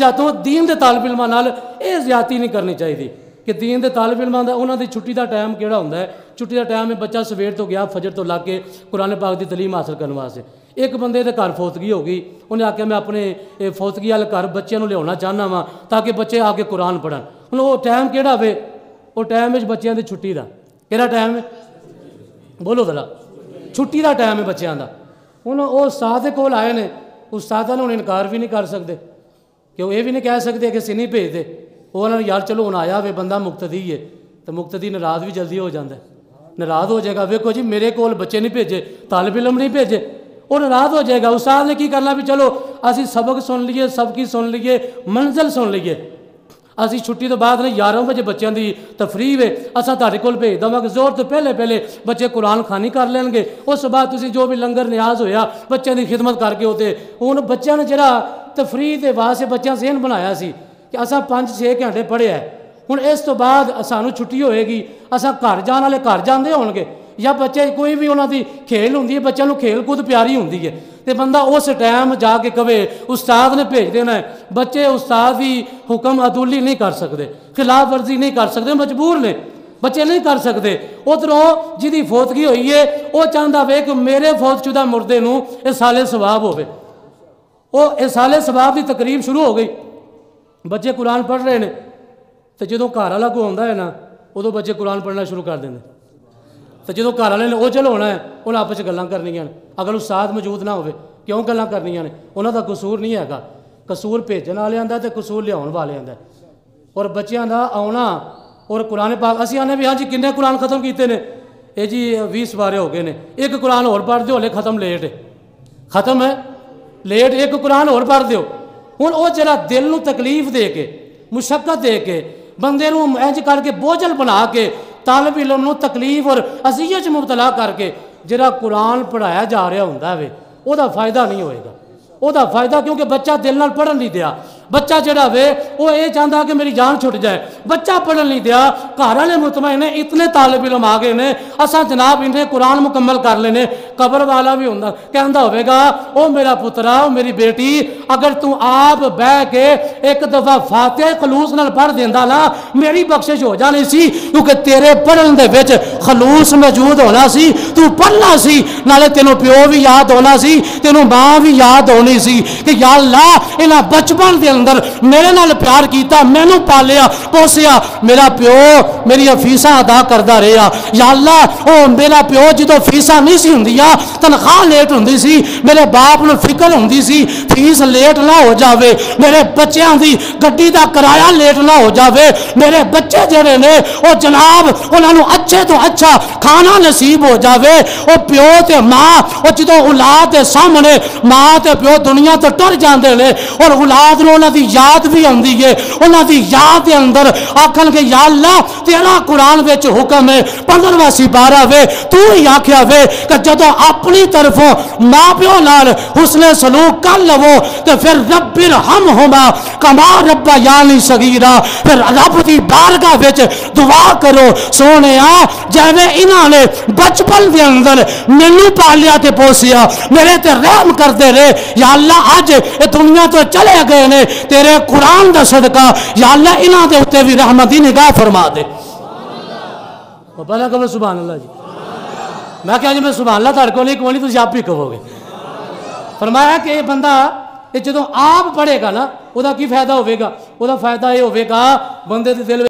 समझाता हूँ दीन के तालिब इल्मां नाल ये ज़्यादती नहीं करनी चाहिए कि दीन के तालिब इल्मां दा उन्हां दी छुट्टी का टाइम किहड़ा हुंदा है। छुट्टी का टाइम है बच्चा सवेर तो गया फजर तो लग के कुरान पाक की तलीम हासिल करने वास्ते। एक बंदे दे घर फौतगी हो गई, उन्हें आख्या मैं अपने फौतगी वाले घर बच्चों को लिया चाहना वा ताकि बच्चे आके कुरान पढ़न। हुण वो टाइम किहड़ा वे, वो टाइम है बच्चों की छुट्टी का। किहड़ा टाइम है बोलो जरा, छुट्टी का टाइम है बच्चों का। हुण वो उस्ताद दे कोल आए ने, उस्ताद ने हुण इनकार भी नहीं कर सकते कि ये भी नहीं कह सकते कि असीं नहीं भेजते। वो यार चलो हुण आया वे बंदा मुक्तदी है, तो मुक्तदी नाराज़ भी जल्दी हो जाता है, नाराज़ हो जाएगा। वेखो जी मेरे कोल बच्चे नहीं भेजे, तालिब इल्म नहीं भेजे, वो नाराज़ हो जाएगा। उस्ताद ने की करना भी चलो असी सबक सुन लीए, सबकी सुन लीए, मंजिल सुन लीए, असी छुट्टी तो बाद नहीं 11 बजे बच्चों की तफरीह है असा तुहाडे कोल भेज देवांगे। जोर तो पहले पहले बच्चे कुरान खानी कर लेंगे, उस बाद तुसीं जो भी लंगर न्याज होया बच्चों की खिदमत करके होते। हुण बच्चों ने जिहड़ा तफरीह के वास्ते बच्चों सेहन बनाया सी कि असा 5-6 घंटे पढ़िया, हुण इस तो बाद सानू छुट्टी होएगी, असा घर जाण वाले घर जांदे होणगे या बच्चे कोई भी उन्हों की खेल होंदी है, बच्चों को खेल कूद प्यारी होंदी है, तो बंदा उस टाइम जाके कवे उस्ताद ने भेज देना है। बच्चे उस्ताद की हुक्म अदुली नहीं कर सकते, खिलाफ वर्जी नहीं कर सकते, मजबूर ने बच्चे नहीं कर सकते। उधरों जिहदी फौतगी हुई है वो चाहता वे कि मेरे फौतशुदा मुर्दे नूं इह साले सवाब होवे। वो इह साले सवाब की तकरीब शुरू हो गई, बच्चे कुरान पढ़ रहे हैं, तो जो घर वाला कोई आउंदा है ना उदों बच्चे कुरान पढ़ना शुरू कर देंगे। तो जो घर वाले ने ओझल होना है उन्हें आपस में गल्लां करनियां ने, अगर उस्ताद मौजूद ना हो क्यों गल्लां करनियां ने, उन्हों का कसूर नहीं है, कसूर भेजन वालियां दा ते कसूर लियाउण वालियां दा। और बच्चों का आउणा और कुरान पाक असीं आने भी हाँ जी किन्ने कुरान खत्म किए ने, ये जी 20 बारे हो गए ने, एक कुरान होर पढ़ दो, हले खत्म लेट है, खत्म है लेट, एक कुरान होर पढ़ दो। हुण वो जरा दिल नूं तकलीफ दे के मुशक्कत दे के बंदे नूं इंज करके बोझल बना के तालिब इल्म नूं तकलीफ और अज़ियत मुबतला करके जिहड़ा कुरान पढ़ाया जा रहा हुंदा वे उहदा फायदा नहीं होएगा, उहदा फायदा क्योंकि बच्चा दिल नाल पढ़न नहीं दिया। बच्चा जिहड़ा वे वो ये चाहता कि मेरी जान छुट जाए, बच्चा पढ़न नहीं दिया। घर वाले मुतमईन ने इतने तालिब इल्म आ गए ने, असा जनाब इन्हें कुरान मुकम्मल कर लेने। कबर वाला भी हुंदा कहंदा होवेगा ओ मेरा पुत्रा ओ मेरी बेटी अगर तू आप बह के एक दफा फातिहा खलूस नाल पढ़ देंदा ना मेरी बख्शिश हो जानी सी, क्योंकि तेरे पढ़न दे विच खलूस मौजूद होना सी, तू पढ़ना सी, नाले तेनों प्यो भी याद होना सी, तेनों मां भी याद होनी सी कि या अल्लाह इन्हां बचपन दे अंदर मेरे नाल प्यार किया, मैनू पालिया पोसिया, मेरा प्यो मेरी फीसा अदा करता रहा। या अल्लाह ओ मेरा प्यो जो फीसा नहीं सी हुंदियां तनख्वाह लेट हुंदी सी, मेरे बाप नूं फिक्र हुंदी सी फीस लेट ना हो जावे, मेरे बच्चों की गड्डी का किराया लेट ना हो जावे, मेरे बच्चे जिहड़े ने ओ जनाब उन्होंने अच्छे तो अच्छा खाना नसीब हो जावे। ओ प्यो ते मां ओ जो औलाद के सामने मां ते प्यो दुनिया तो टुर जाते हैं और औलाद नूं उन्हां दी याद भी आती है, उन्हां दी याद के अंदर आखन के या अल्लाह तेरा कुरान विच हुक्म है 15वां सिपारा वे तू ही आख्या वे कि जदों अपनी तरफों मां प्यो नाल हुस्ने सलूक कर लवो तो फिर रब्बिर हम हुमा कमा रब्बा यानी सगीरा, फिर रब की बारगाह विच दुआ करो सोनिया जिवें इन्हां ने बचपन के अंदर मैनू पालिया ते पोसिया मेरे ते रहम करते रहे। या अल्लाह अज ये दुनिया तो चले गए ने तेरे कुरान का सदका, या अल्लाह इन्हां दे उत्ते भी रहमत दी निगाह फरमा दे। पहला कहो सुभान अल्लाह जी। मैं क्या जी मैं सुभान अल्लाह तुहाडे कोल नहीं कहनी, तुसीं आप ही कहोगे। फरमाया कि ये बंदा ये जो आप पढ़ेगा ना वह की फायदा होगा, वह फायदा यह होगा बंदे के दिल